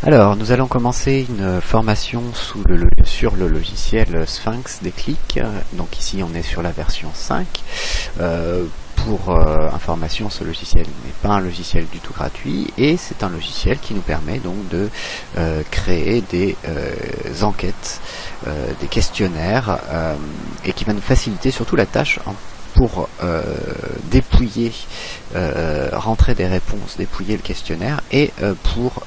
Alors, nous allons commencer une formation sur le logiciel Sphinx Déclic. Donc ici, on est sur la version 5. Pour information, ce logiciel n'est pas un logiciel du tout gratuit et c'est un logiciel qui nous permet donc de créer des enquêtes, des questionnaires et qui va nous faciliter surtout la tâche pour dépouiller, rentrer des réponses, dépouiller le questionnaire et pour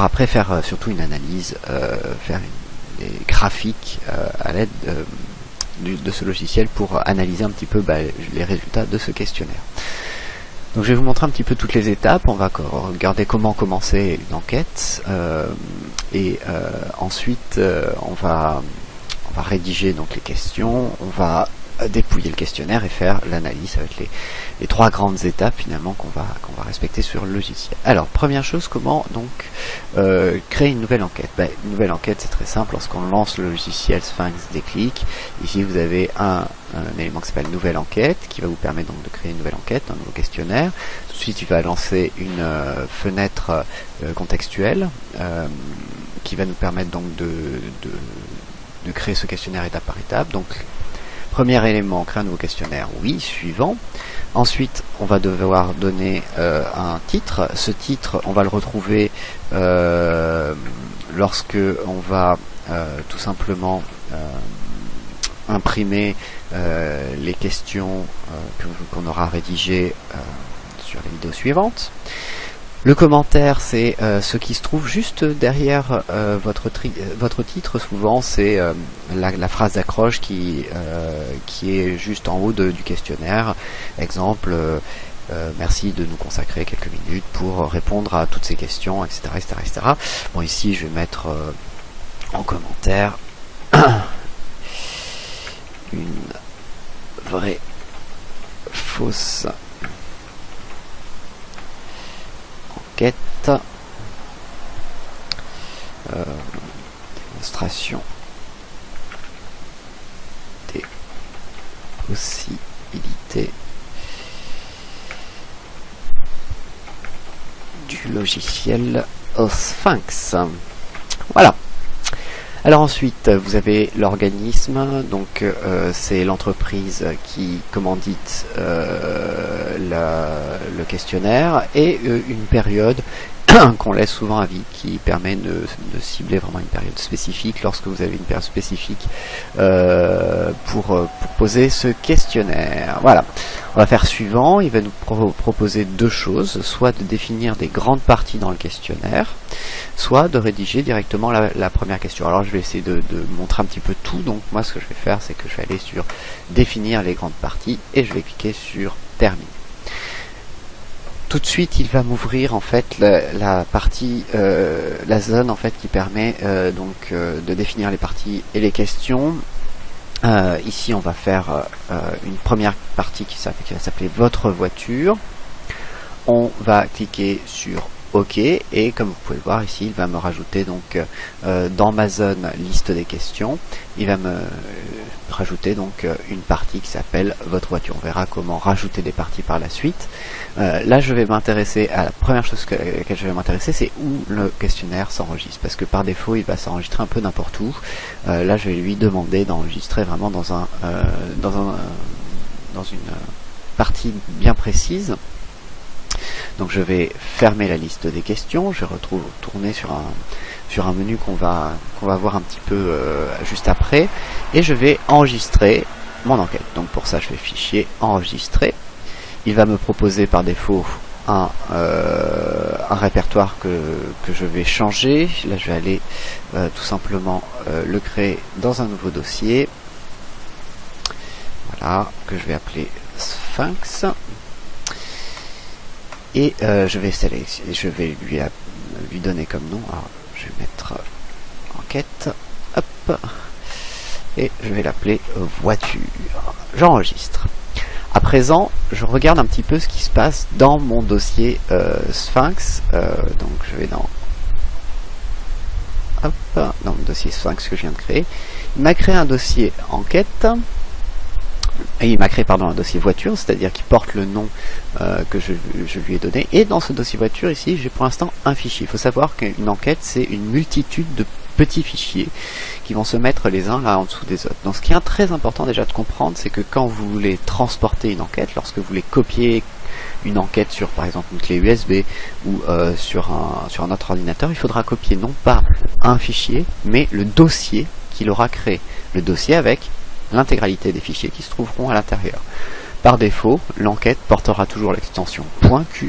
après faire surtout une analyse, faire des graphiques à l'aide de ce logiciel pour analyser un petit peu les résultats de ce questionnaire. Donc je vais vous montrer un petit peu toutes les étapes. On va regarder comment commencer une enquête et ensuite on va rédiger donc les questions, on va dépouiller le questionnaire et faire l'analyse avec les trois grandes étapes finalement qu'on va respecter sur le logiciel. Alors première chose, comment donc créer une nouvelle enquête? Une nouvelle enquête, c'est très simple. Lorsqu'on lance le logiciel Sphinx Déclic, ici vous avez un élément qui s'appelle nouvelle enquête qui va vous permettre donc de créer une nouvelle enquête, un nouveau questionnaire. Tout de suite il va lancer une fenêtre contextuelle qui va nous permettre donc de créer ce questionnaire étape par étape. Donc premier élément, créer un nouveau questionnaire, oui, suivant. Ensuite, on va devoir donner un titre. Ce titre, on va le retrouver lorsque on va tout simplement imprimer les questions qu'on aura rédigées sur les vidéos suivantes. Le commentaire, c'est ce qui se trouve juste derrière votre titre. Souvent, c'est la phrase d'accroche qui est juste en haut du questionnaire. Exemple, merci de nous consacrer quelques minutes pour répondre à toutes ces questions, etc., etc., etc. Bon, ici, je vais mettre en commentaire une vraie fausse enquête, démonstration des possibilités du logiciel Sphinx. Voilà. Alors ensuite, vous avez l'organisme, donc c'est l'entreprise qui commandite le questionnaire, et une période qu'on laisse souvent à vie, qui permet de cibler vraiment une période spécifique lorsque vous avez une période spécifique pour poser ce questionnaire. Voilà. On va faire suivant. Il va nous proposer deux choses, soit de définir des grandes parties dans le questionnaire, soit de rédiger directement la première question. Alors je vais essayer de montrer un petit peu tout. Donc moi ce que je vais faire, c'est que je vais aller sur définir les grandes parties et je vais cliquer sur terminer. Tout de suite, il va m'ouvrir en fait la partie, la zone en fait qui permet donc de définir les parties et les questions. Ici, on va faire une première partie qui va s'appeler votre voiture. On va cliquer sur OK, et comme vous pouvez le voir ici, il va me rajouter donc dans ma zone liste des questions, il va me rajouter donc une partie qui s'appelle votre voiture. On verra comment rajouter des parties par la suite. Là, je vais m'intéresser à la première chose à laquelle je vais m'intéresser, c'est où le questionnaire s'enregistre, parce que par défaut, il va s'enregistrer un peu n'importe où. Là, je vais lui demander d'enregistrer vraiment dans une partie bien précise. Donc je vais fermer la liste des questions, je vais retourner sur un menu qu'on va voir un petit peu juste après, et je vais enregistrer mon enquête. Donc pour ça, je fais fichier, enregistrer. Il va me proposer par défaut un répertoire que je vais changer. Là, je vais aller tout simplement le créer dans un nouveau dossier. Voilà, que je vais appeler Sphinx. Et je vais lui donner comme nom. Alors, je vais mettre enquête, hop, et je vais l'appeler voiture. J'enregistre. À présent, je regarde un petit peu ce qui se passe dans mon dossier Sphinx. Donc, je vais dans le dossier Sphinx que je viens de créer. Il m'a créé un dossier enquête. Et il m'a créé un dossier voiture, c'est-à-dire qui porte le nom que je lui ai donné. Et dans ce dossier voiture ici, j'ai pour l'instant un fichier. Il faut savoir qu'une enquête, c'est une multitude de petits fichiers qui vont se mettre les uns là en dessous des autres. Donc ce qui est très important déjà de comprendre, c'est que quand vous voulez transporter une enquête, lorsque vous voulez copier une enquête sur par exemple une clé USB ou sur un autre ordinateur, il faudra copier non pas un fichier, mais le dossier qu'il aura créé. Le dossier avec l'intégralité des fichiers qui se trouveront à l'intérieur. Par défaut, l'enquête portera toujours l'extension .que,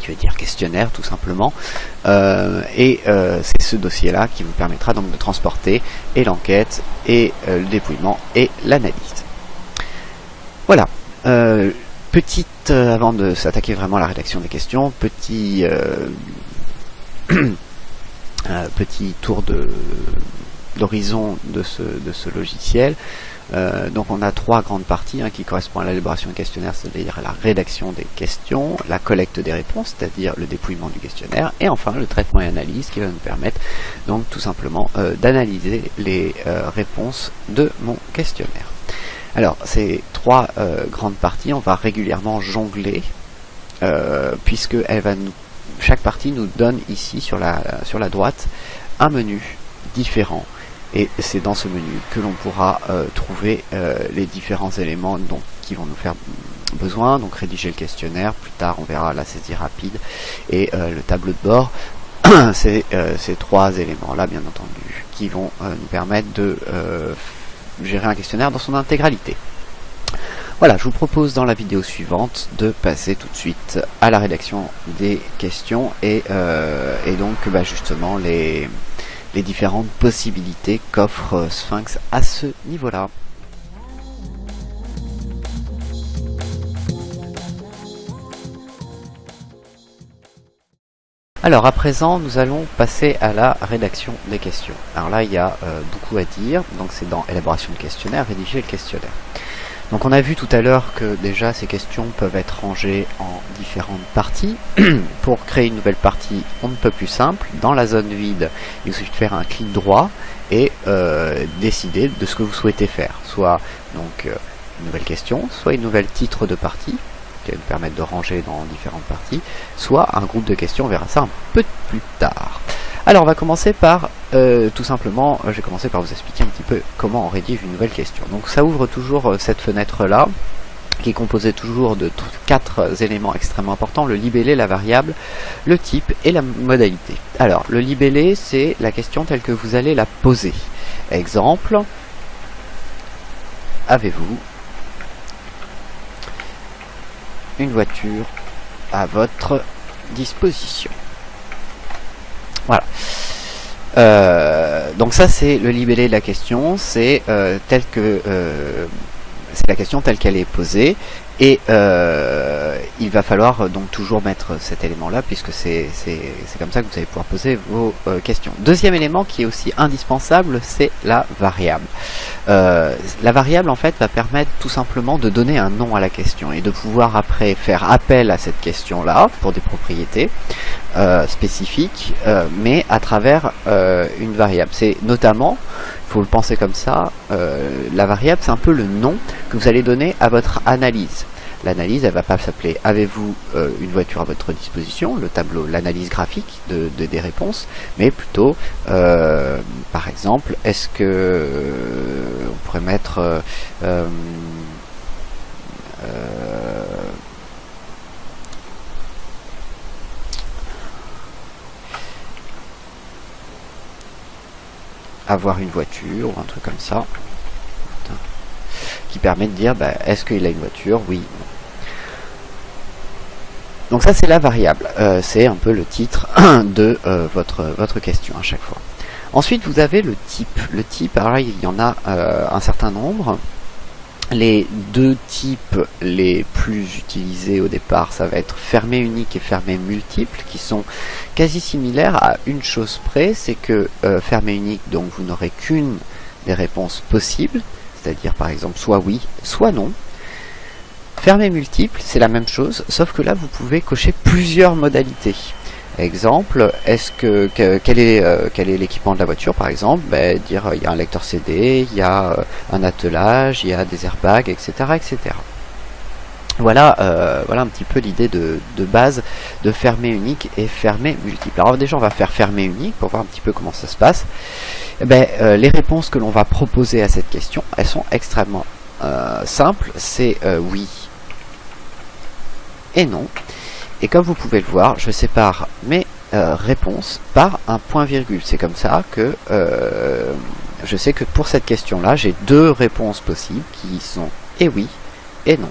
qui veut dire questionnaire tout simplement, c'est ce dossier là qui vous permettra donc de transporter et l'enquête et le dépouillement et l'analyse. Voilà, avant de s'attaquer vraiment à la rédaction des questions, petit tour d'horizon de ce logiciel. Donc on a trois grandes parties qui correspondent à l'élaboration du questionnaire, c'est-à-dire la rédaction des questions, la collecte des réponses, c'est-à-dire le dépouillement du questionnaire, et enfin le traitement et analyse qui va nous permettre donc tout simplement d'analyser les réponses de mon questionnaire. Alors ces trois grandes parties, on va régulièrement jongler puisque chaque partie nous donne ici sur la droite un menu différent. Et c'est dans ce menu que l'on pourra trouver les différents éléments qui vont nous faire besoin. Donc rédiger le questionnaire, plus tard on verra la saisie rapide et le tableau de bord. C'est ces trois éléments-là, bien entendu, qui vont nous permettre de gérer un questionnaire dans son intégralité. Voilà, je vous propose dans la vidéo suivante de passer tout de suite à la rédaction des questions et donc justement les différentes possibilités qu'offre Sphinx à ce niveau-là. Alors à présent, nous allons passer à la rédaction des questions. Alors là, il y a beaucoup à dire, donc c'est dans élaboration de questionnaire, rédiger le questionnaire. Donc on a vu tout à l'heure que déjà ces questions peuvent être rangées en différentes parties. Pour créer une nouvelle partie, on ne peut plus simple. Dans la zone vide, il suffit de faire un clic droit et décider de ce que vous souhaitez faire. Soit donc une nouvelle question, soit une nouvelle titre de partie, qui va nous permettre de ranger dans différentes parties, soit un groupe de questions, on verra ça un peu plus tard. Alors on va commencer par, tout simplement, je vais commencer par vous expliquer un petit peu comment on rédige une nouvelle question. Donc ça ouvre toujours cette fenêtre-là, qui est composée toujours de quatre éléments extrêmement importants, le libellé, la variable, le type et la modalité. Alors le libellé, c'est la question telle que vous allez la poser. Exemple, avez-vous une voiture à votre disposition? Voilà. Donc ça c'est le libellé de la question, c'est c'est la question telle qu'elle est posée et il va falloir donc toujours mettre cet élément là puisque c'est comme ça que vous allez pouvoir poser vos questions. Deuxième élément qui est aussi indispensable, c'est la variable. La variable en fait va permettre tout simplement de donner un nom à la question et de pouvoir après faire appel à cette question là pour des propriétés spécifiques mais à travers une variable. C'est notamment, il faut le penser comme ça, la variable c'est un peu le nom que vous allez donner à votre analyse. L'analyse, elle va pas s'appeler avez-vous une voiture à votre disposition, le tableau, l'analyse graphique des réponses, mais plutôt, par exemple, est-ce que on pourrait mettre avoir une voiture ou un truc comme ça qui permet de dire est-ce qu'il a une voiture, oui, non. Donc ça c'est la variable, c'est un peu le titre de votre question à chaque fois. Ensuite vous avez le type. Le type, alors là, il y en a un certain nombre. Les deux types les plus utilisés au départ, ça va être fermé unique et fermé multiple, qui sont quasi similaires à une chose près, c'est que fermé unique, donc vous n'aurez qu'une des réponses possibles, c'est-à-dire par exemple soit oui, soit non. Fermé multiple, c'est la même chose, sauf que là vous pouvez cocher plusieurs modalités. Exemple, quel est l'équipement de la voiture par exemple? Ben, dire il y a un lecteur CD, il y a un attelage, il y a des airbags, etc., etc. Voilà, voilà un petit peu l'idée de base de fermer unique et fermer multiple. Alors déjà on va faire fermer unique pour voir un petit peu comment ça se passe. Eh ben, les réponses que l'on va proposer à cette question, elles sont extrêmement simples. C'est oui et non. Et comme vous pouvez le voir, je sépare mes réponses par un point virgule. C'est comme ça que je sais que pour cette question-là, j'ai deux réponses possibles qui sont et oui et non.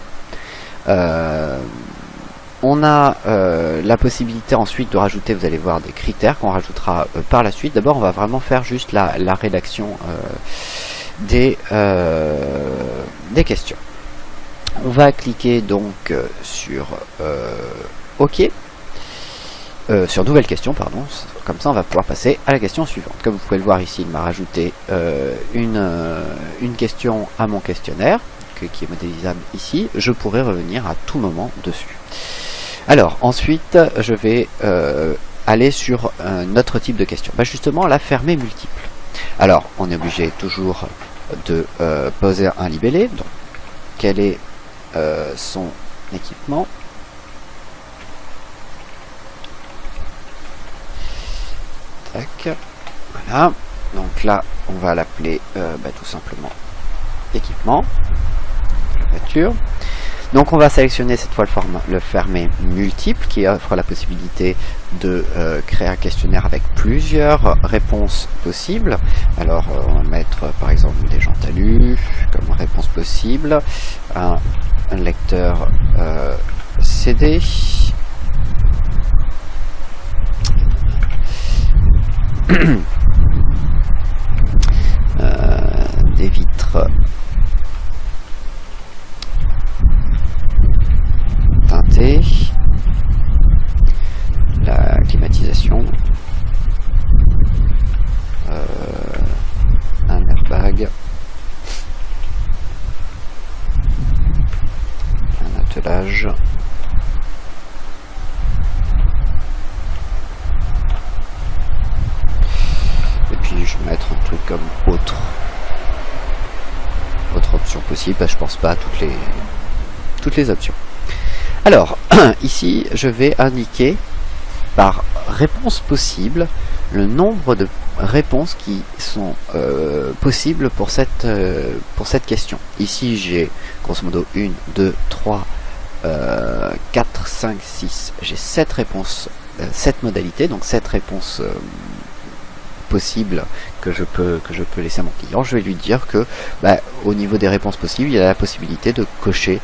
On a la possibilité ensuite de rajouter, vous allez voir, des critères qu'on rajoutera par la suite. D'abord, on va vraiment faire juste la rédaction des questions. On va cliquer donc sur OK, sur nouvelle question, pardon. Comme ça, on va pouvoir passer à la question suivante. Comme vous pouvez le voir ici, il m'a rajouté une question à mon questionnaire, qui est modélisable ici. Je pourrais revenir à tout moment dessus. Alors, ensuite, je vais aller sur un autre type de question. Bah, justement, la fermer multiple. Alors, on est obligé toujours de poser un libellé. Donc, quel est son équipement? Tac. Voilà. Donc là, on va l'appeler tout simplement équipement. La voiture. Donc on va sélectionner cette fois le fermer multiple qui offre la possibilité de créer un questionnaire avec plusieurs réponses possibles. Alors on va mettre par exemple des gens talus comme réponse possible, un lecteur CD, des vitres teintées, la climatisation, un airbag, un attelage, et puis je vais mettre un truc comme autre option possible, parce que je pense pas à toutes les options. Alors, ici, je vais indiquer par réponse possible le nombre de réponses qui sont possibles pour cette question. Ici, j'ai grosso modo 1, 2, 3, 4, 5, 6. J'ai 7 réponses, 7 modalités, donc 7 réponses possibles que je peux laisser à mon client. Je vais lui dire que au niveau des réponses possibles, il y a la possibilité de cocher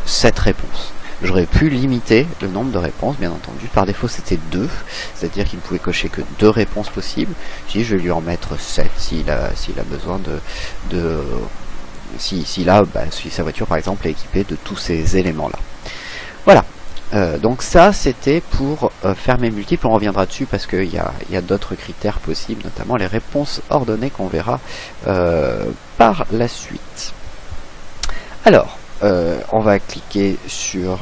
7 réponses. J'aurais pu limiter le nombre de réponses, bien entendu. Par défaut, c'était 2, c'est-à-dire qu'il ne pouvait cocher que 2 réponses possibles. Je vais lui en mettre 7 s'il a besoin si sa voiture, par exemple, est équipée de tous ces éléments-là. Voilà. Donc ça, c'était pour fermer multiple. On reviendra dessus parce qu'il y a d'autres critères possibles, notamment les réponses ordonnées qu'on verra par la suite. Alors, on va cliquer sur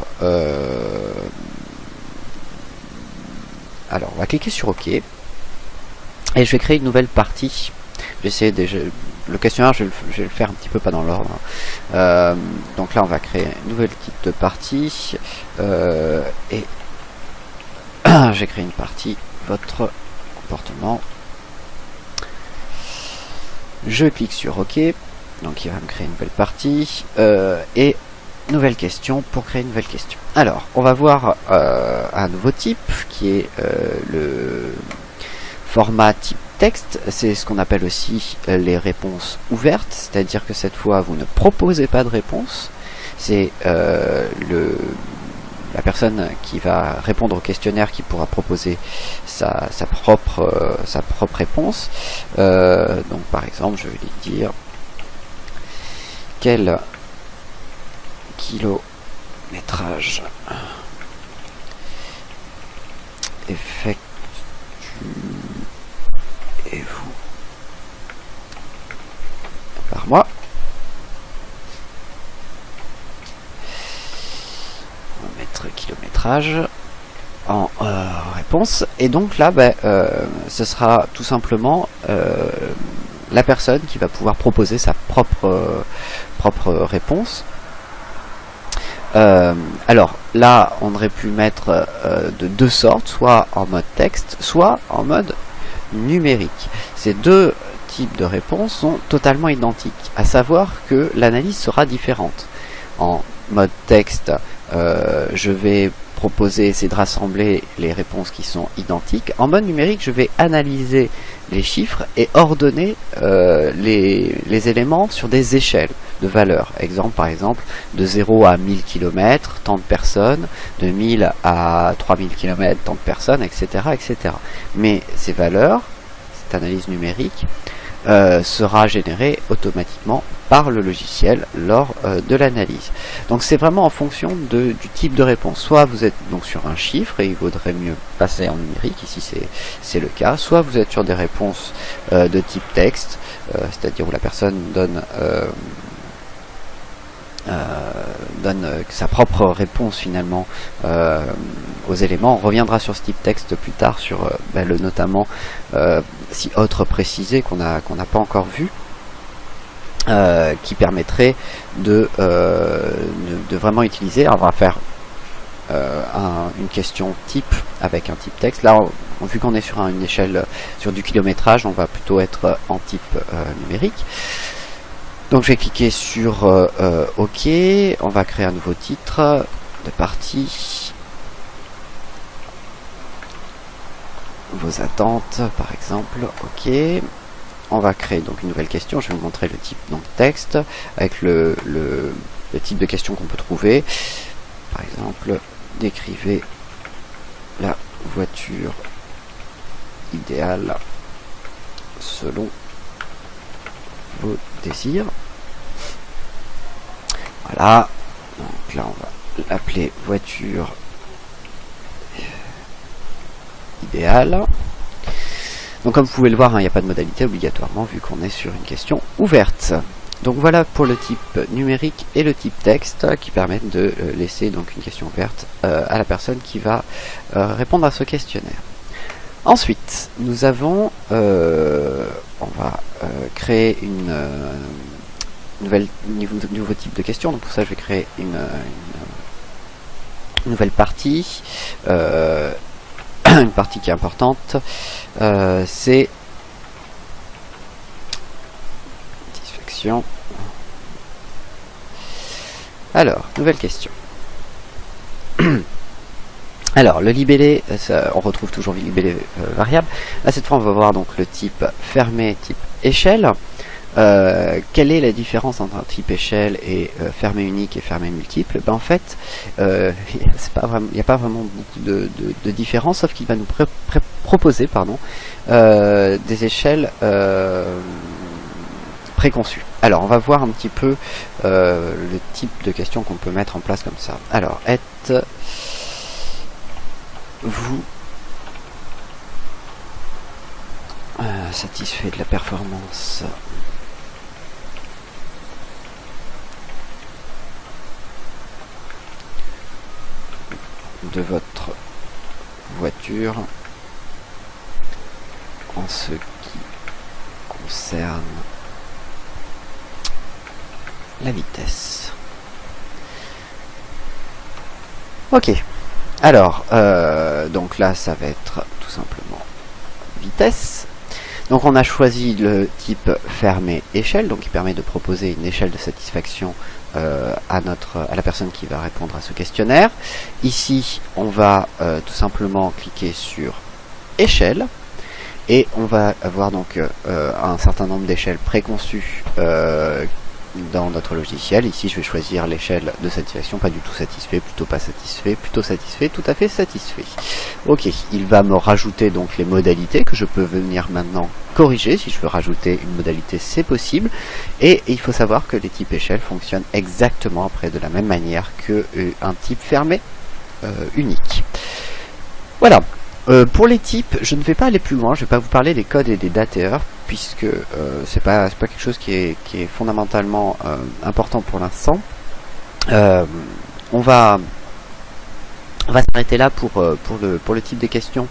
OK et je vais créer une nouvelle partie. J'essaie déjà le questionnaire, je vais le faire un petit peu pas dans l'ordre. Donc là, on va créer une nouvelle type de partie et j'ai créé une partie votre comportement. Je clique sur OK. Donc il va me créer une nouvelle partie et nouvelle question pour créer une nouvelle question. Alors, on va voir un nouveau type qui est le format type texte. C'est ce qu'on appelle aussi les réponses ouvertes, c'est-à-dire que cette fois vous ne proposez pas de réponse. C'est la personne qui va répondre au questionnaire qui pourra proposer sa propre réponse. Donc par exemple, je vais lui dire quel kilométrage effectuez-vous par mois? On va mettre kilométrage en réponse. Et donc là, ce sera tout simplement la personne qui va pouvoir proposer sa propre réponse. Alors là, on aurait pu mettre de deux sortes, soit en mode texte, soit en mode numérique. Ces deux types de réponses sont totalement identiques, à savoir que l'analyse sera différente. En mode texte, je vais proposer, essayer de rassembler les réponses qui sont identiques. En mode numérique, je vais analyser les chiffres et ordonner les éléments sur des échelles de valeurs. Exemple, par exemple, de 0 à 1000 km, tant de personnes, de 1000 à 3000 km, tant de personnes, etc., etc. Mais ces valeurs, cette analyse numérique, sera générée automatiquement par le logiciel lors de l'analyse. Donc c'est vraiment en fonction du type de réponse. Soit vous êtes donc sur un chiffre et il vaudrait mieux passer en numérique, ici c'est le cas, soit vous êtes sur des réponses de type texte, c'est-à-dire où la personne donne sa propre réponse finalement aux éléments. On reviendra sur ce type texte plus tard, sur notamment si autre précisé qu'on n'a pas encore vu, qui permettrait de vraiment utiliser. Alors on va faire une question type avec un type texte. Là, vu qu'on est sur une échelle, sur du kilométrage, on va plutôt être en type numérique. Donc je vais cliquer sur OK, on va créer un nouveau titre de partie, vos attentes par exemple, OK. On va créer donc une nouvelle question, je vais vous montrer le type donc texte, avec le type de question qu'on peut trouver. Par exemple, décrivez la voiture idéale selon vos désirs. Voilà, donc là on va l'appeler voiture idéale. Donc comme vous pouvez le voir, il n'y a pas de modalité obligatoirement vu qu'on est sur une question ouverte. Donc voilà pour le type numérique et le type texte qui permettent de laisser donc une question ouverte à la personne qui va répondre à ce questionnaire. Ensuite, nous avons, on va créer une nouveau type de question. Donc pour ça, je vais créer une nouvelle partie, une partie qui est importante. C'est satisfaction. Alors, nouvelle question. Alors, le libellé, on retrouve toujours le libellé variable. Là, cette fois, on va voir donc le type fermé, type échelle. Quelle est la différence entre un type échelle et fermé unique et fermé multiple? En fait, il n'y a pas vraiment beaucoup de différence, sauf qu'il va nous proposer des échelles préconçues. Alors, on va voir un petit peu le type de questions qu'on peut mettre en place comme ça. Alors, êtes-vous satisfait de la performance de votre voiture en ce qui concerne la vitesse? Ok, alors donc là ça va être tout simplement vitesse. Donc on a choisi le type fermé échelle, donc qui permet de proposer une échelle de satisfaction à la personne qui va répondre à ce questionnaire. Ici, on va tout simplement cliquer sur échelle et on va avoir donc un certain nombre d'échelles préconçues dans notre logiciel. Ici, je vais choisir l'échelle de satisfaction, pas du tout satisfait, plutôt pas satisfait, plutôt satisfait, tout à fait satisfait. Ok, il va me rajouter donc les modalités que je peux venir maintenant corriger. Si je veux rajouter une modalité, c'est possible. Et il faut savoir que les types échelles fonctionnent exactement après de la même manière que un type fermé unique. Voilà. Pour les types, je ne vais pas aller plus loin, je ne vais pas vous parler des codes et des date et heures, puisque c'est pas quelque chose qui est fondamentalement important pour l'instant. On va On va s'arrêter là pour le type des questions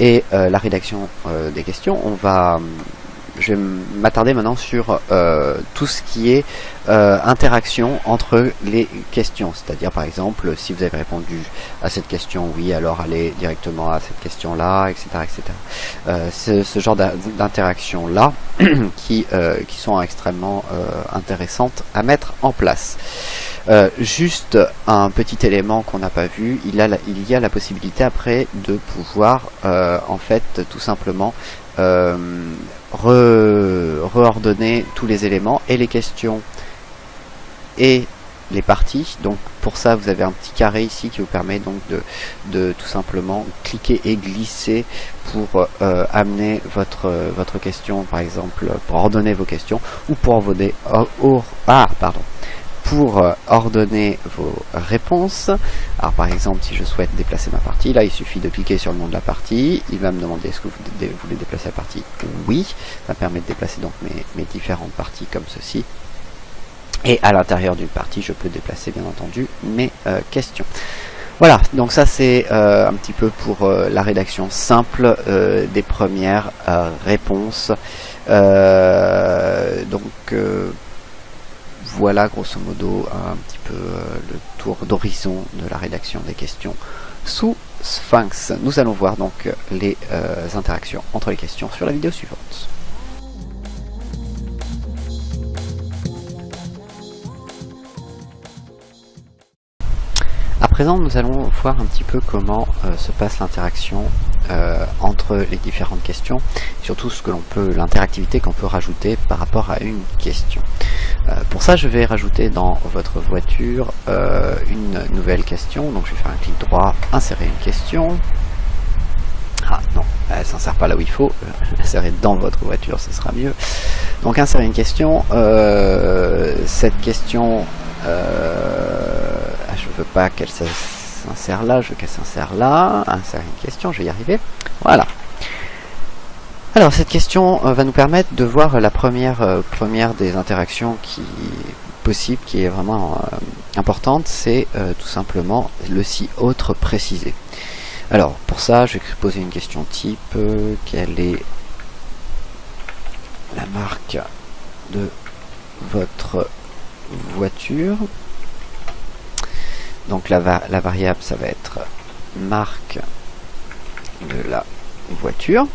et la rédaction des questions. Je vais m'attarder maintenant sur tout ce qui est interaction entre les questions. C'est-à-dire, par exemple, si vous avez répondu à cette question, oui, alors allez directement à cette question-là, etc. etc. C'est ce genre d'interaction-là qui sont extrêmement intéressantes à mettre en place. Juste un petit élément qu'on n'a pas vu, il y a la possibilité après de pouvoir en fait tout simplement reordonner tous les éléments et les questions et les parties. Donc pour ça vous avez un petit carré ici qui vous permet donc de tout simplement cliquer et glisser pour amener votre question, par exemple pour ordonner vos questions ou pour ordonner vos réponses. Alors par exemple, si je souhaite déplacer ma partie, là il suffit de cliquer sur le nom de la partie, il va me demander est-ce que vous voulez déplacer la partie? Oui, ça permet de déplacer donc mes différentes parties comme ceci. Et à l'intérieur d'une partie, je peux déplacer bien entendu mes questions. Voilà, donc ça c'est un petit peu pour la rédaction simple des premières réponses. Voilà grosso modo un petit peu le tour d'horizon de la rédaction des questions sous Sphinx. Nous allons voir donc les interactions entre les questions sur la vidéo suivante. À présent, nous allons voir un petit peu comment se passe l'interaction entre les différentes questions, surtout l'interactivité qu'on peut rajouter par rapport à une question. Pour ça, je vais rajouter dans votre voiture une nouvelle question. Donc, je vais faire un clic droit, insérer une question. Ah non, elle ne s'insère pas là où il faut. Insérer dans votre voiture, ce sera mieux. Donc, insérer une question. Cette question, je veux pas qu'elle s'insère là, je veux qu'elle s'insère là. Insérer une question, je vais y arriver. Voilà. Alors cette question va nous permettre de voir la première des interactions possible, qui est vraiment importante, c'est tout simplement le si autre précisé. Alors pour ça, je vais poser une question type, quelle est la marque de votre voiture? Donc la variable, ça va être marque de la voiture.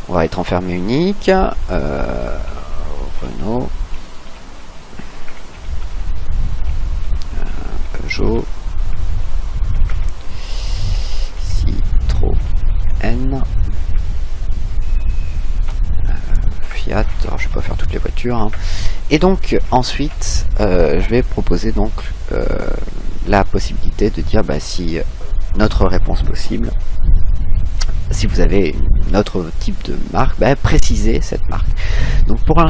On va être enfermé unique. Renault, Peugeot, Citroën, Fiat. Alors je vais pas faire toutes les voitures. Hein. Et donc ensuite, je vais proposer donc la possibilité de dire si notre réponse possible. Si vous avez un autre type de marque, précisez cette marque. Donc pour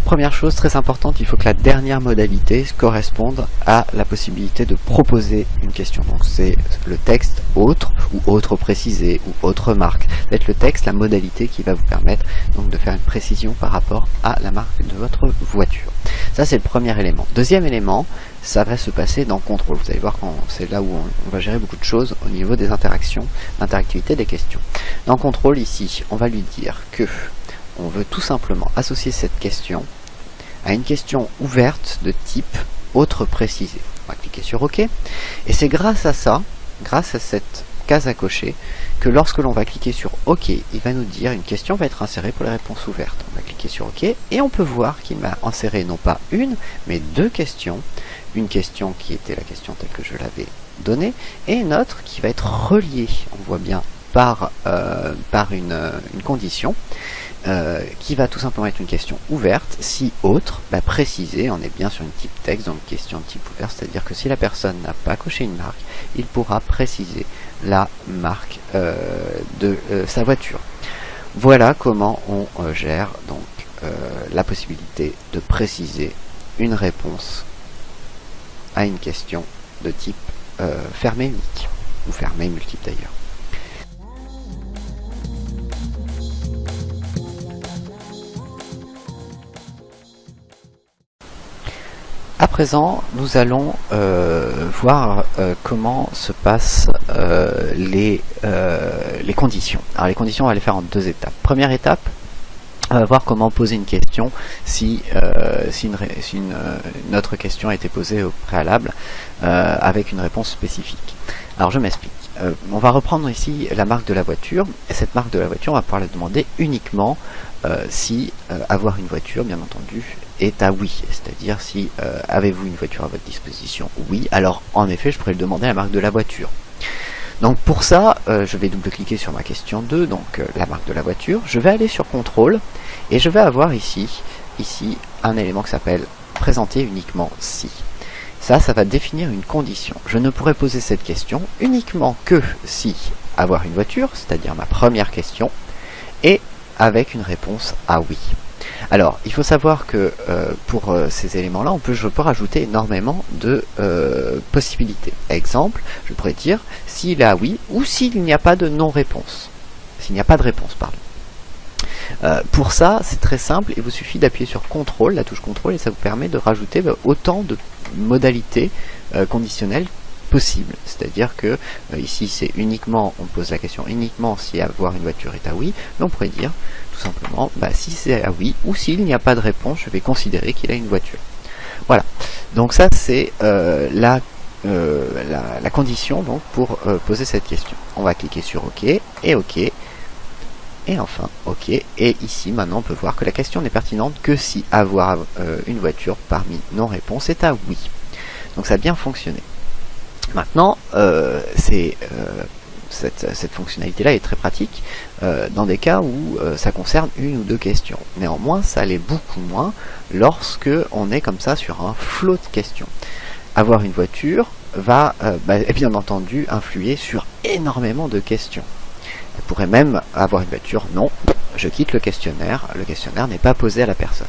première chose très importante, il faut que la dernière modalité corresponde à la possibilité de proposer une question. Donc c'est le texte autre ou autre précisé ou autre marque. Ça va être le texte, la modalité qui va vous permettre donc de faire une précision par rapport à la marque de votre voiture. Ça c'est le premier élément. Deuxième élément, ça va se passer dans contrôle. Vous allez voir que c'est là où on va gérer beaucoup de choses au niveau des interactions, l'interactivité des questions. Dans contrôle ici, on va lui dire que on veut tout simplement associer cette question à une question ouverte de type autre précisé. On va cliquer sur OK. Et c'est grâce à ça, grâce à cette case à cocher, que lorsque l'on va cliquer sur OK, il va nous dire une question va être insérée pour les réponses ouvertes. On va cliquer sur OK et on peut voir qu'il m'a inséré non pas une, mais deux questions. Une question qui était la question telle que je l'avais donnée et une autre qui va être reliée, on voit bien, par une condition qui va tout simplement être une question ouverte, si autre, précisée, on est bien sur une type texte, donc question de type ouvert, c'est-à-dire que si la personne n'a pas coché une marque, il pourra préciser la marque de sa voiture. Voilà comment on gère donc la possibilité de préciser une réponse à une question de type fermé unique, ou fermé multiple d'ailleurs. À présent, nous allons voir comment se passent les conditions. Alors les conditions, on va les faire en 2 étapes. Première étape, on va voir comment poser une question si une autre question a été posée au préalable avec une réponse spécifique. Alors je m'explique. On va reprendre ici la marque de la voiture, et cette marque de la voiture, on va pouvoir la demander uniquement si avoir une voiture, bien entendu, est à oui. C'est-à-dire si avez-vous une voiture à votre disposition? Oui. Alors en effet, je pourrais le demander à la marque de la voiture. Donc pour ça, je vais double-cliquer sur ma question 2, donc la marque de la voiture. Je vais aller sur contrôle et je vais avoir ici un élément qui s'appelle présenter uniquement si. Ça va définir une condition. Je ne pourrais poser cette question uniquement que si avoir une voiture, c'est-à-dire ma première question, et avec une réponse à oui. Alors, il faut savoir que pour ces éléments-là, je peux rajouter énormément de possibilités. Exemple, je pourrais dire s'il est à oui ou s'il n'y a pas de non-réponse. S'il n'y a pas de réponse, pardon. Pour ça, c'est très simple, il vous suffit d'appuyer sur CTRL, la touche CTRL, et ça vous permet de rajouter autant de modalités conditionnelles possibles. C'est-à-dire que ici, c'est uniquement, on pose la question uniquement si avoir une voiture est à oui, mais on pourrait dire tout simplement, si c'est à oui, ou s'il n'y a pas de réponse, je vais considérer qu'il a une voiture. Voilà, donc ça c'est la condition donc, pour poser cette question. On va cliquer sur OK, et OK, et enfin OK, et ici maintenant on peut voir que la question n'est pertinente que si avoir une voiture parmi non-réponses est à oui. Donc ça a bien fonctionné. Maintenant, cette fonctionnalité-là est très pratique dans des cas où ça concerne une ou deux questions. Néanmoins, ça l'est beaucoup moins lorsque on est comme ça sur un flot de questions. Avoir une voiture va bien entendu influer sur énormément de questions. Elle pourrait même avoir une voiture, non, je quitte le questionnaire n'est pas posé à la personne.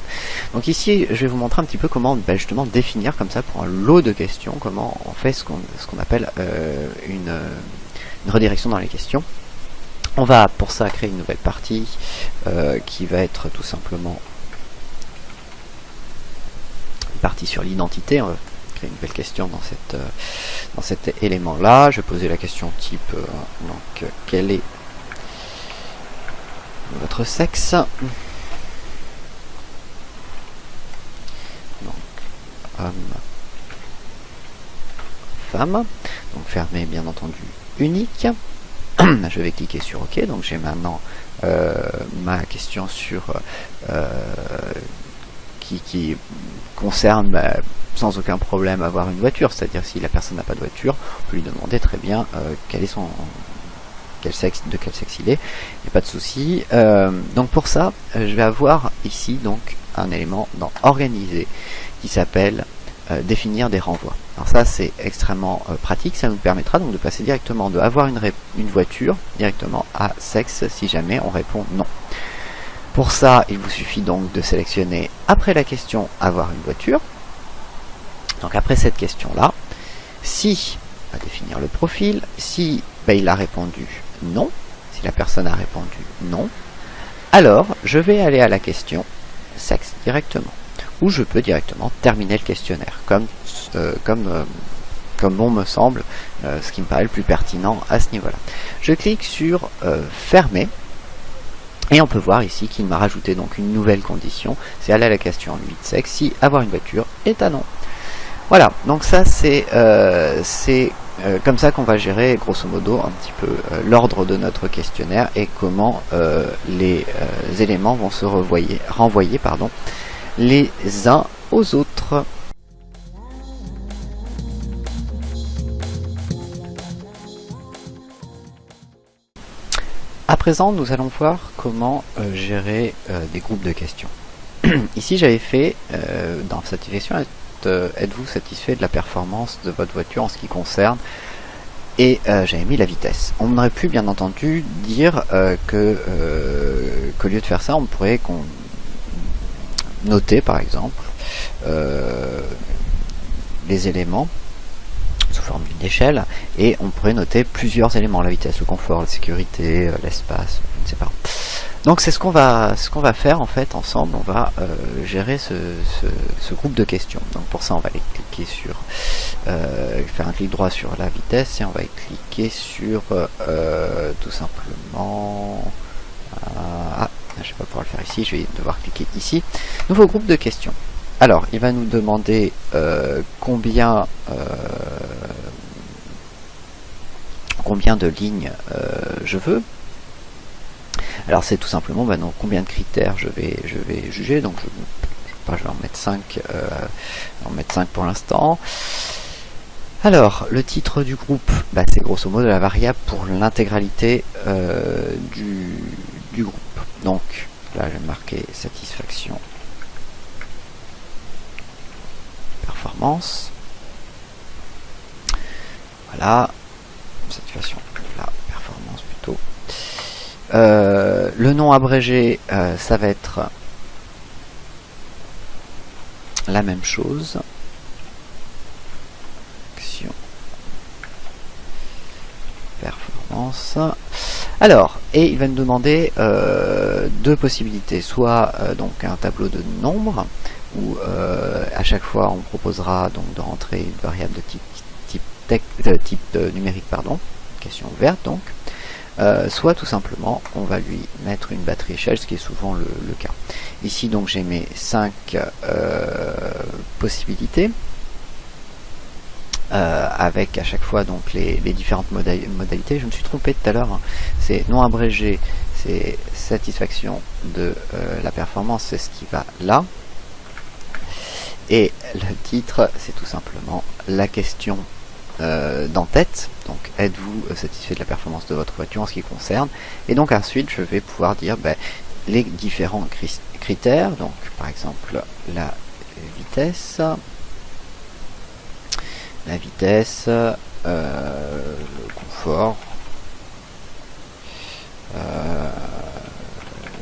Donc ici, je vais vous montrer un petit peu comment justement définir comme ça pour un lot de questions, comment on fait ce qu'on appelle une redirection dans les questions. On va pour ça créer une nouvelle partie qui va être tout simplement une partie sur l'identité. On va créer une nouvelle question dans cet élément-là. Je vais poser la question type, donc quel est votre sexe, donc homme, femme, donc fermé bien entendu unique. Je vais cliquer sur OK, donc j'ai maintenant ma question sur qui concerne sans aucun problème avoir une voiture, c'est-à-dire si la personne n'a pas de voiture, on peut lui demander très bien quel est son de quel sexe il est, il n'y a pas de souci. Donc pour ça, je vais avoir ici donc un élément dans organiser qui s'appelle définir des renvois. Alors ça c'est extrêmement pratique, ça nous permettra donc de passer directement de avoir une voiture directement à sexe si jamais on répond non. Pour ça, il vous suffit donc de sélectionner après la question avoir une voiture. Donc après cette question là, si on va définir le profil, si il a répondu non, si la personne a répondu non, alors je vais aller à la question sexe directement, ou je peux directement terminer le questionnaire, comme bon me semble, ce qui me paraît le plus pertinent à ce niveau-là. Je clique sur fermer, et on peut voir ici qu'il m'a rajouté donc une nouvelle condition, c'est aller à la question 8 sexe, si avoir une voiture est à non. Voilà, donc ça c'est comme ça qu'on va gérer grosso modo un petit peu l'ordre de notre questionnaire et comment les éléments vont se renvoyer les uns aux autres. À présent, nous allons voir comment gérer des groupes de questions. Ici, j'avais fait dans cette question, êtes-vous satisfait de la performance de votre voiture en ce qui concerne, et j'avais mis la vitesse. On aurait pu bien entendu dire qu'au lieu de faire ça, on pourrait noter par exemple les éléments sous forme d'une échelle, et on pourrait noter plusieurs éléments, la vitesse, le confort, la sécurité, l'espace, je ne sais pas. Donc c'est ce qu'on va faire en fait ensemble. On va gérer ce groupe de questions. Donc pour ça on va aller cliquer sur faire un clic droit sur la vitesse et on va cliquer sur tout simplement je vais pas pouvoir le faire ici, je vais devoir cliquer ici. Nouveau groupe de questions. Alors il va nous demander combien de lignes je veux. Alors c'est tout simplement donc, combien de critères je vais juger. Donc je vais en mettre 5, pour l'instant. Alors le titre du groupe, c'est grosso modo la variable pour l'intégralité du groupe. Donc là je vais marquer satisfaction performance. Voilà, satisfaction, la performance plutôt. Le nom abrégé, ça va être la même chose. Action, performance. Alors, et il va nous demander deux possibilités, soit donc un tableau de nombres, où à chaque fois on proposera donc de rentrer une variable de type numérique, question ouverte donc. Soit tout simplement on va lui mettre une batterie échelle, ce qui est souvent le cas. Ici donc j'ai mes 5 possibilités avec à chaque fois donc les différentes modalités. Je me suis trompé tout à l'heure, hein. C'est nom abrégé, c'est satisfaction de la performance, c'est ce qui va là. Et le titre c'est tout simplement la question d'en-tête, donc êtes-vous satisfait de la performance de votre voiture en ce qui concerne, et donc ensuite je vais pouvoir dire les différents critères, donc par exemple la vitesse, le confort,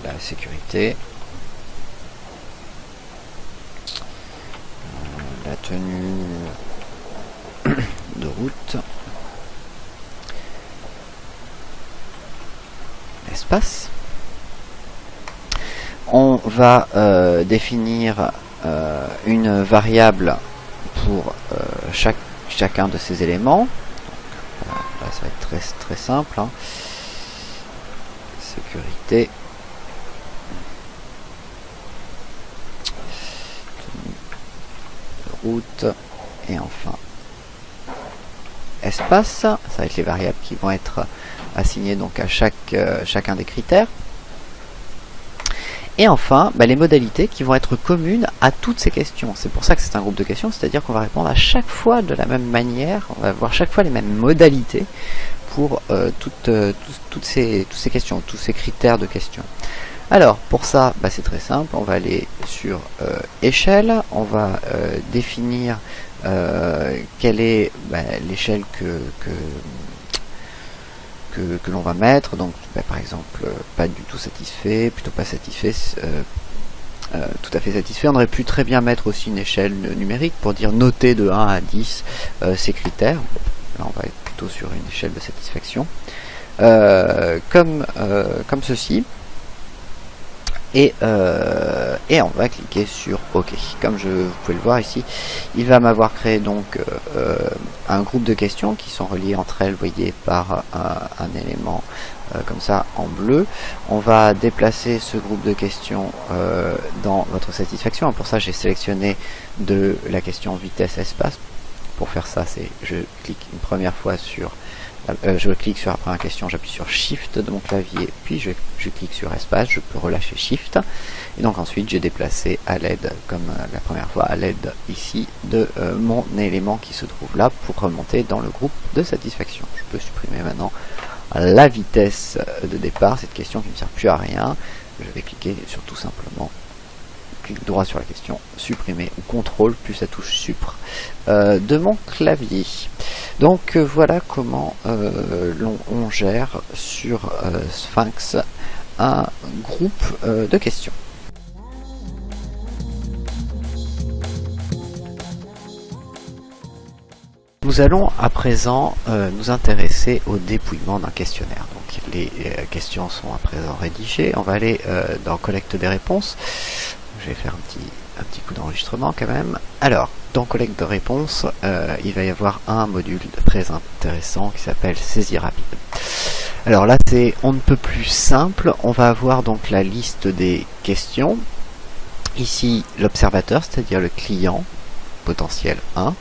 la sécurité, la tenue de route, l'espace. On va définir une variable pour chacun de ces éléments. Donc, là, ça va être très simple, hein. Sécurité, tenue de route, et enfin espace. Ça va être les variables qui vont être assignées donc à chacun des critères. Et enfin, les modalités qui vont être communes à toutes ces questions. C'est pour ça que c'est un groupe de questions, c'est-à-dire qu'on va répondre à chaque fois de la même manière, on va avoir chaque fois les mêmes modalités pour toutes ces questions, tous ces critères de questions. Alors, pour ça, c'est très simple, on va aller sur échelle, on va définir quelle est l'échelle que l'on va mettre. Donc par exemple pas du tout satisfait, plutôt pas satisfait, tout à fait satisfait. On aurait pu très bien mettre aussi une échelle numérique pour dire noter de 1 à 10 ces critères. Là on va être plutôt sur une échelle de satisfaction comme ceci. Et on va cliquer sur OK. Comme vous pouvez le voir ici, il va m'avoir créé donc un groupe de questions qui sont reliées entre elles, vous voyez, par un élément comme ça en bleu. On va déplacer ce groupe de questions dans votre satisfaction. Pour ça, j'ai sélectionné de la question vitesse espace. Pour faire ça, je clique une première fois sur je clique sur la première question, j'appuie sur Shift de mon clavier, puis je clique sur espace, je peux relâcher Shift, et donc ensuite j'ai déplacé à l'aide, comme la première fois, à l'aide ici de mon élément qui se trouve là pour remonter dans le groupe de satisfaction. Je peux supprimer maintenant la vitesse de départ, cette question qui ne sert plus à rien. Je vais cliquer sur tout simplement clic droit sur la question, supprimer ou contrôle plus la touche supr de mon clavier. Donc voilà comment on gère sur Sphinx un groupe de questions. Nous allons à présent nous intéresser au dépouillement d'un questionnaire. Donc, les questions sont à présent rédigées. On va aller dans collecte des réponses. Je vais faire un petit coup d'enregistrement quand même. Alors, dans collecte de réponses, il va y avoir un module très intéressant qui s'appelle saisie rapide. Alors là, c'est on ne peut plus simple. On va avoir donc la liste des questions. Ici, l'observateur, c'est-à-dire le client potentiel 1.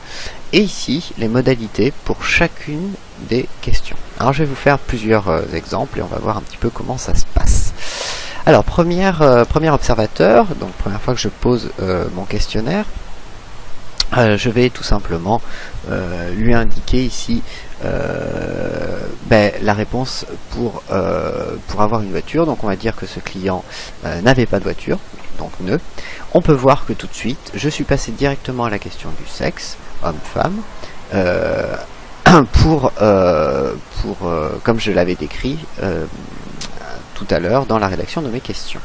Et ici, les modalités pour chacune des questions. Alors, je vais vous faire plusieurs exemples et on va voir un petit peu comment ça se passe. Alors, premier observateur, donc première fois que je pose mon questionnaire, je vais tout simplement lui indiquer ici la réponse pour avoir une voiture. Donc, on va dire que ce client n'avait pas de voiture, donc ne. On peut voir que tout de suite, je suis passé directement à la question du sexe, homme-femme, comme je l'avais décrit tout à l'heure dans la rédaction de mes questions.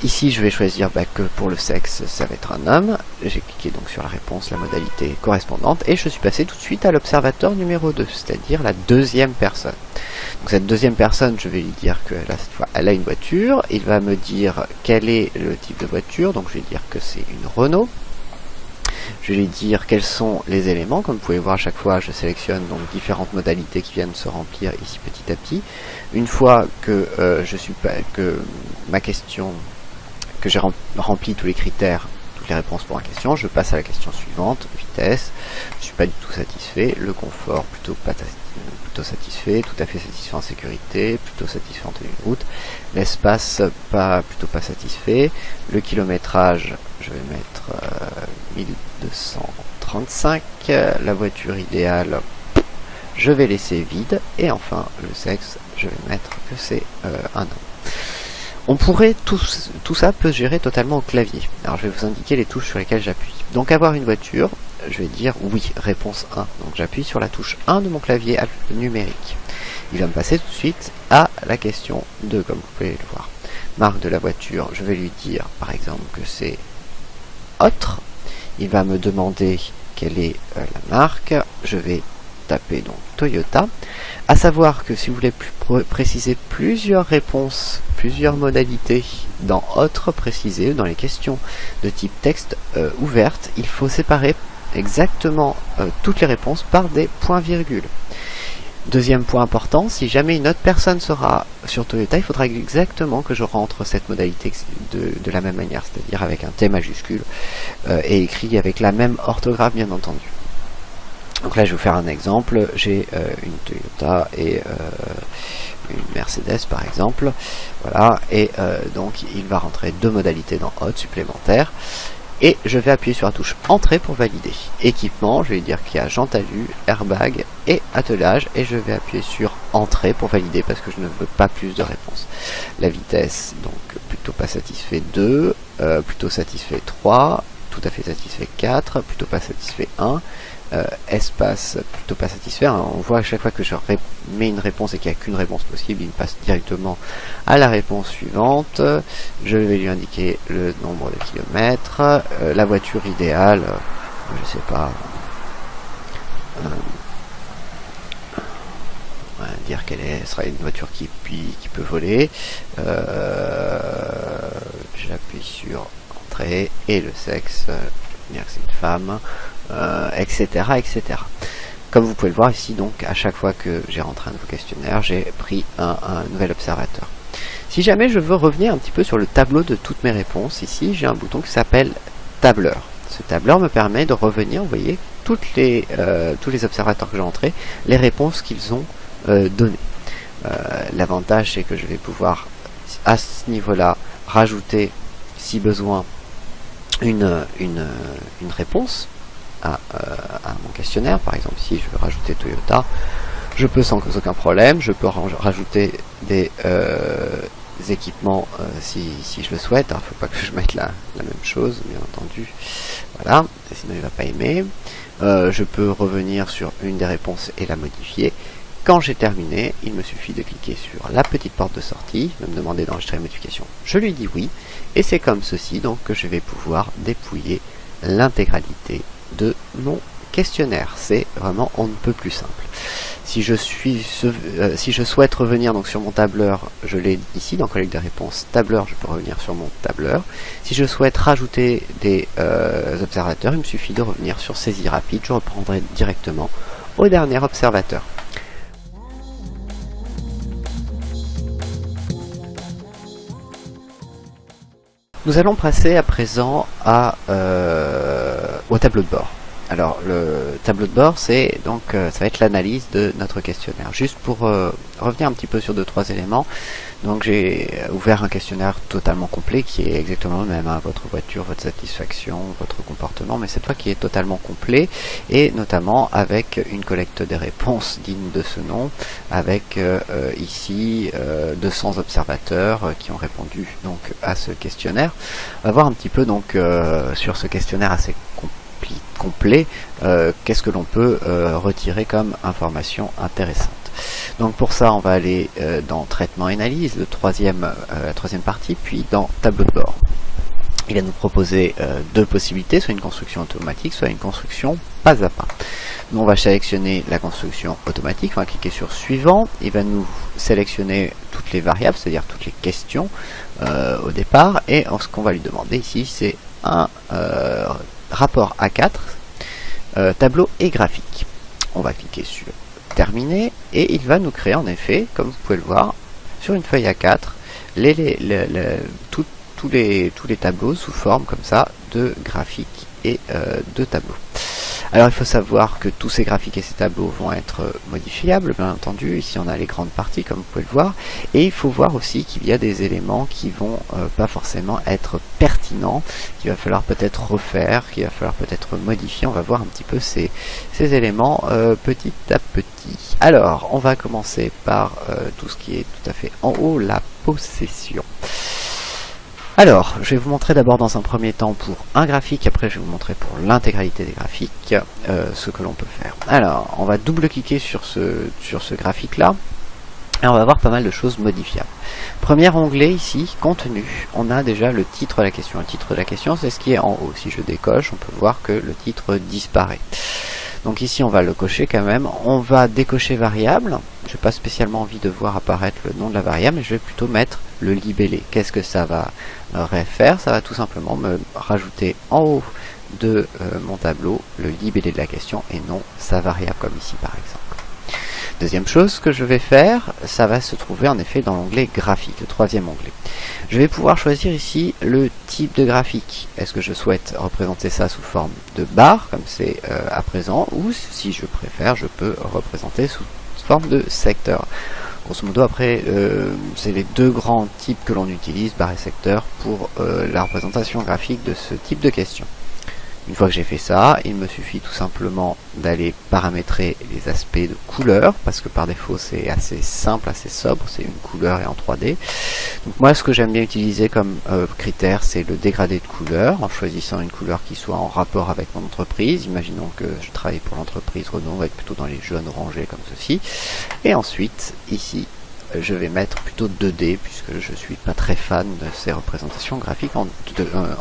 Ici, je vais choisir que pour le sexe, ça va être un homme. J'ai cliqué donc sur la réponse, la modalité correspondante, et je suis passé tout de suite à l'observateur numéro 2, c'est-à-dire la deuxième personne. Donc cette deuxième personne, je vais lui dire que là, cette fois, elle a une voiture. Il va me dire quel est le type de voiture, donc je vais dire que c'est une Renault. Je vais lui dire quels sont les éléments. Comme vous pouvez voir, à chaque fois, je sélectionne donc différentes modalités qui viennent se remplir ici petit à petit. Une fois que ma question, que j'ai rempli tous les critères, toutes les réponses pour la question, je passe à la question suivante. Vitesse, je ne suis pas du tout satisfait. Le confort, plutôt satisfait. Tout à fait satisfait en sécurité, plutôt satisfait en tenue de route. L'espace, plutôt pas satisfait. Le kilométrage, je vais mettre 1235. La voiture idéale, je vais laisser vide. Et enfin, le sexe, je vais mettre que c'est un homme. On pourrait, tout ça peut se gérer totalement au clavier. Alors je vais vous indiquer les touches sur lesquelles j'appuie. Donc avoir une voiture, je vais dire oui, réponse 1. Donc j'appuie sur la touche 1 de mon clavier numérique. Il va me passer tout de suite à la question 2, comme vous pouvez le voir. Marque de la voiture, je vais lui dire par exemple que c'est autre. Il va me demander quelle est la marque. Je vais taper donc Toyota. À savoir que si vous voulez préciser plusieurs réponses, plusieurs modalités dans autre précisé, dans les questions de type texte ouverte, il faut séparer exactement toutes les réponses par des points-virgules. Deuxième point important, si jamais une autre personne sera sur Toyota, il faudra exactement que je rentre cette modalité de la même manière, c'est-à-dire avec un T majuscule et écrit avec la même orthographe bien entendu. Donc là je vais vous faire un exemple, j'ai une Toyota et une Mercedes par exemple, voilà, et donc il va rentrer deux modalités dans Hot supplémentaires, et je vais appuyer sur la touche Entrée pour valider. Équipement, je vais dire qu'il y a jante à vue, airbag et attelage, et je vais appuyer sur Entrée pour valider parce que je ne veux pas plus de réponses. La vitesse, donc plutôt pas satisfait 2, plutôt satisfait 3, tout à fait satisfait 4, plutôt pas satisfait 1, espace plutôt pas satisfait. On voit à chaque fois que je mets une réponse et qu'il n'y a qu'une réponse possible, il me passe directement à la réponse suivante. Je vais lui indiquer le nombre de kilomètres, la voiture idéale, je sais pas, on va dire qu'elle sera une voiture qui peut voler. J'appuie sur Entrée et le sexe, dire que c'est une femme, etc., etc. Comme vous pouvez le voir ici, donc à chaque fois que j'ai rentré un nouveau questionnaire, j'ai pris un nouvel observateur. Si jamais je veux revenir un petit peu sur le tableau de toutes mes réponses, ici j'ai un bouton qui s'appelle tableur. Ce tableur me permet de revenir, vous voyez, tous les observateurs que j'ai rentrés, les réponses qu'ils ont données. L'avantage, c'est que je vais pouvoir à ce niveau-là rajouter, si besoin, une réponse à mon questionnaire. Par exemple, si je veux rajouter Toyota, je peux sans aucun problème. Je peux rajouter des équipements si je le souhaite. Alors, il ne faut pas que je mette la même chose, bien entendu. Voilà, sinon il ne va pas aimer. Je peux revenir sur une des réponses et la modifier. Quand j'ai terminé, il me suffit de cliquer sur la petite porte de sortie, de me demander d'enregistrer la modification. Je lui dis oui, et c'est comme ceci donc que je vais pouvoir dépouiller l'intégralité de mon questionnaire. C'est vraiment on ne peut plus simple. Si je souhaite revenir donc sur mon tableur, je l'ai ici dans collecte des réponses tableur, je peux revenir sur mon tableur. Si je souhaite rajouter des observateurs, il me suffit de revenir sur saisie rapide, je reprendrai directement au dernier observateur. Nous allons passer à présent au tableau de bord. Alors le tableau de bord, c'est donc ça va être l'analyse de notre questionnaire. Juste pour revenir un petit peu sur 2-3 éléments. Donc j'ai ouvert un questionnaire totalement complet qui est exactement le même, hein, votre voiture, votre satisfaction, votre comportement, mais cette fois qui est totalement complet et notamment avec une collecte des réponses digne de ce nom, avec ici 200 observateurs qui ont répondu donc à ce questionnaire. On va voir un petit peu donc sur ce questionnaire assez complet, qu'est-ce que l'on peut retirer comme information intéressante. Donc pour ça, on va aller dans traitement et analyse, la troisième partie, puis dans tableau de bord. Il va nous proposer deux possibilités, soit une construction automatique, soit une construction pas à pas. Nous, on va sélectionner la construction automatique, on va cliquer sur suivant, il va nous sélectionner toutes les variables, c'est-à-dire toutes les questions au départ, et ce qu'on va lui demander ici, c'est un rapport A4, tableau et graphique. On va cliquer sur terminer et il va nous créer en effet, comme vous pouvez le voir, sur une feuille A4, tous les tableaux sous forme comme ça de graphiques et de tableaux. Alors il faut savoir que tous ces graphiques et ces tableaux vont être modifiables, bien entendu. Ici on a les grandes parties comme vous pouvez le voir, et il faut voir aussi qu'il y a des éléments qui vont pas forcément être pertinents, qu'il va falloir peut-être refaire, qu'il va falloir peut-être modifier. On va voir un petit peu ces éléments petit à petit. Alors on va commencer par tout ce qui est tout à fait en haut, la possession. Alors, je vais vous montrer d'abord dans un premier temps pour un graphique, après je vais vous montrer pour l'intégralité des graphiques ce que l'on peut faire. Alors, on va double-cliquer sur ce graphique-là, et on va voir pas mal de choses modifiables. Premier onglet ici, contenu, on a déjà le titre de la question. Le titre de la question, c'est ce qui est en haut. Si je décoche, on peut voir que le titre disparaît. Donc ici on va le cocher quand même, on va décocher variable, je n'ai pas spécialement envie de voir apparaître le nom de la variable, mais je vais plutôt mettre le libellé. Qu'est-ce que ça va faire? Ça va tout simplement me rajouter en haut de mon tableau le libellé de la question et non sa variable comme ici par exemple. Deuxième chose que je vais faire, ça va se trouver en effet dans l'onglet graphique, le troisième onglet. Je vais pouvoir choisir ici le type de graphique. Est-ce que je souhaite représenter ça sous forme de barre, comme c'est à présent, ou si je préfère, je peux représenter sous forme de secteur. Grosso modo, après, c'est les deux grands types que l'on utilise, barre et secteur, pour la représentation graphique de ce type de question. Une fois que j'ai fait ça, il me suffit tout simplement d'aller paramétrer les aspects de couleur, parce que par défaut c'est assez simple, assez sobre, c'est une couleur et en 3D. Donc moi ce que j'aime bien utiliser comme critère, c'est le dégradé de couleur, en choisissant une couleur qui soit en rapport avec mon entreprise. Imaginons que je travaille pour l'entreprise Renault, on va être plutôt dans les jaunes orangés comme ceci. Et ensuite, ici, je vais mettre plutôt 2D puisque je suis pas très fan de ces représentations graphiques en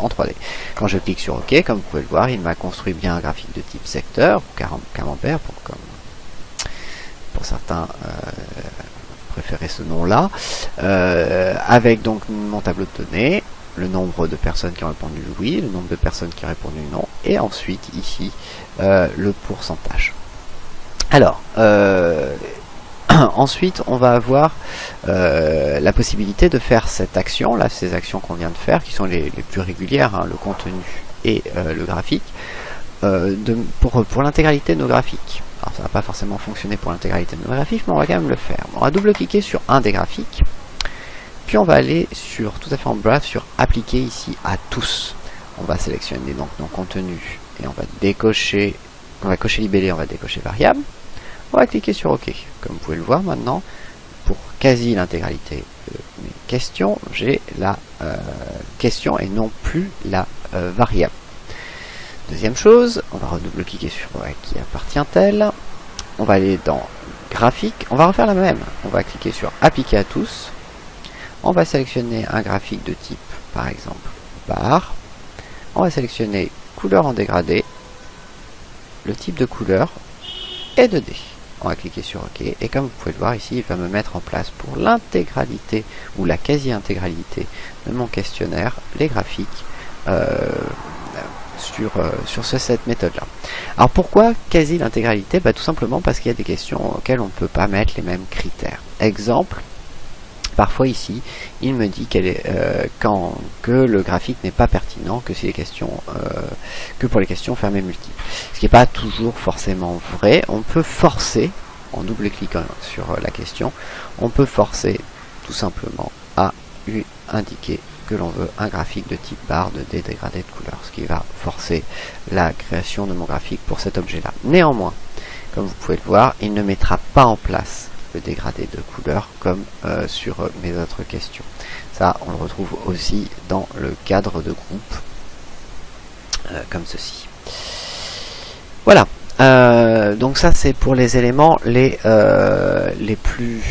3D. Quand je clique sur OK, comme vous pouvez le voir, il m'a construit bien un graphique de type secteur, camembert, pour certains préférer ce nom-là, avec donc mon tableau de données, le nombre de personnes qui ont répondu oui, le nombre de personnes qui ont répondu non, et ensuite ici le pourcentage. Alors, ensuite, on va avoir la possibilité de faire cette action, là, ces actions qu'on vient de faire, qui sont les plus régulières, hein, le contenu et le graphique, pour l'intégralité de nos graphiques. Alors, ça va pas forcément fonctionner pour l'intégralité de nos graphiques, mais on va quand même le faire. On va double-cliquer sur un des graphiques, puis on va aller sur, tout à fait en bas, sur appliquer ici à tous. On va sélectionner donc nos contenus et on va décocher, on va cocher libellé, on va décocher variable. On va cliquer sur OK. Comme vous pouvez le voir maintenant, pour quasi l'intégralité de mes questions, j'ai la question et non plus la variable. Deuxième chose, on va redouble-cliquer sur à qui appartient-elle. On va aller dans graphique. On va refaire la même. On va cliquer sur appliquer à tous. On va sélectionner un graphique de type, par exemple, barre. On va sélectionner couleur en dégradé. Le type de couleur est 2D. On va cliquer sur OK. Et comme vous pouvez le voir ici, il va me mettre en place pour l'intégralité ou la quasi-intégralité de mon questionnaire les graphiques sur cette méthode-là. Alors pourquoi quasi l'intégralité? Tout simplement parce qu'il y a des questions auxquelles on ne peut pas mettre les mêmes critères. Exemple, parfois ici, il me dit que le graphique n'est pas pertinent que pour les questions fermées multiples. Ce qui n'est pas toujours forcément vrai. On peut forcer, en double-cliquant sur la question, on peut forcer tout simplement à indiquer que l'on veut un graphique de type barre de dégradé de couleur, ce qui va forcer la création de mon graphique pour cet objet-là. Néanmoins, comme vous pouvez le voir, il ne mettra pas en place le dégradé de couleur comme sur mes autres questions. Ça, on le retrouve aussi dans le cadre de groupe, comme ceci. Voilà. Donc ça c'est pour les éléments les plus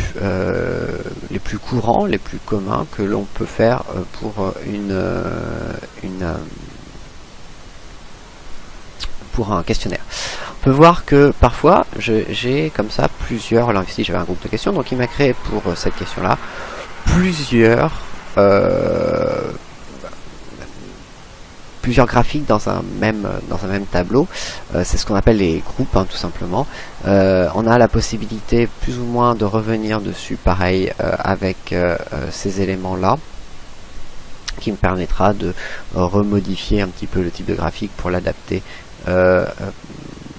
courants, les plus communs que l'on peut faire pour un questionnaire. On peut voir que parfois j'ai comme ça plusieurs, alors ici j'avais un groupe de questions, donc il m'a créé pour cette question là plusieurs graphiques dans un même tableau. C'est ce qu'on appelle les groupes, tout simplement. On a la possibilité plus ou moins de revenir dessus, pareil, avec ces éléments-là, qui me permettra de remodifier un petit peu le type de graphique pour l'adapter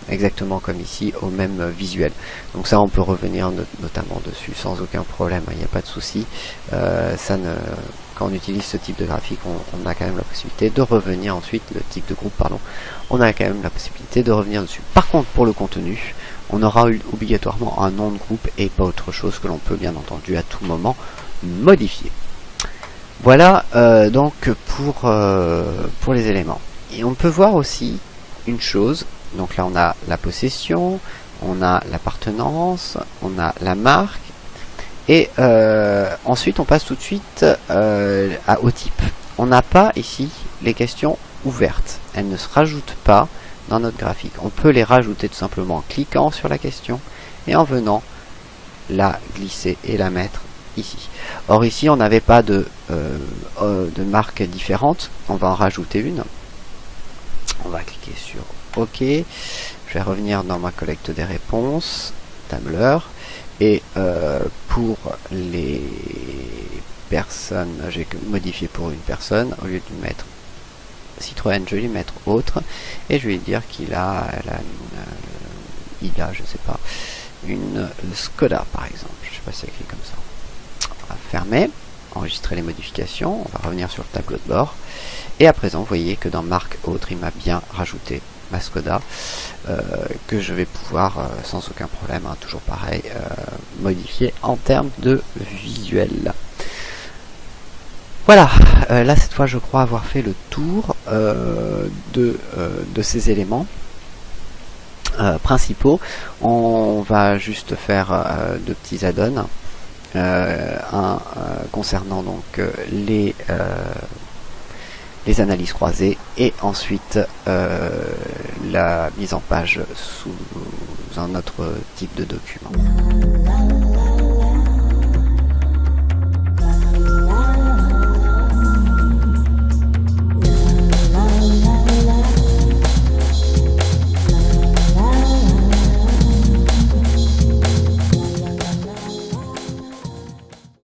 exactement comme ici au même visuel. Donc ça on peut revenir notamment dessus sans aucun problème, il n'y a pas de souci. Quand on utilise ce type de graphique, on a quand même la possibilité de revenir ensuite, le type de groupe, pardon, on a quand même la possibilité de revenir dessus. Par contre, pour le contenu, on aura obligatoirement un nom de groupe et pas autre chose que l'on peut bien entendu à tout moment modifier. Voilà donc pour les éléments. Et on peut voir aussi une chose, donc là on a la possession, on a l'appartenance, on a la marque, et ensuite on passe tout de suite au type. On n'a pas ici les questions ouvertes, elles ne se rajoutent pas dans notre graphique. On peut les rajouter tout simplement en cliquant sur la question et en venant la glisser et la mettre ici. Or ici on n'avait pas de marques différentes, on va en rajouter une. On va cliquer sur OK. Je vais revenir dans ma collecte des réponses, tableur, et pour les personnes, j'ai modifié pour une personne, au lieu de mettre Citroën, je vais lui mettre autre, et je vais lui dire qu'il a, je sais pas, une Skoda par exemple. Je sais pas si c'est écrit comme ça. On va fermer, enregistrer les modifications, on va revenir sur le tableau de bord, et à présent vous voyez que dans marque autre il m'a bien rajouté ma Skoda que je vais pouvoir sans aucun problème, toujours pareil, modifier en termes de visuel. Voilà, là cette fois je crois avoir fait le tour de ces éléments principaux. On va juste faire deux petits add-ons, concernant donc les analyses croisées, et ensuite la mise en page sous un autre type de document.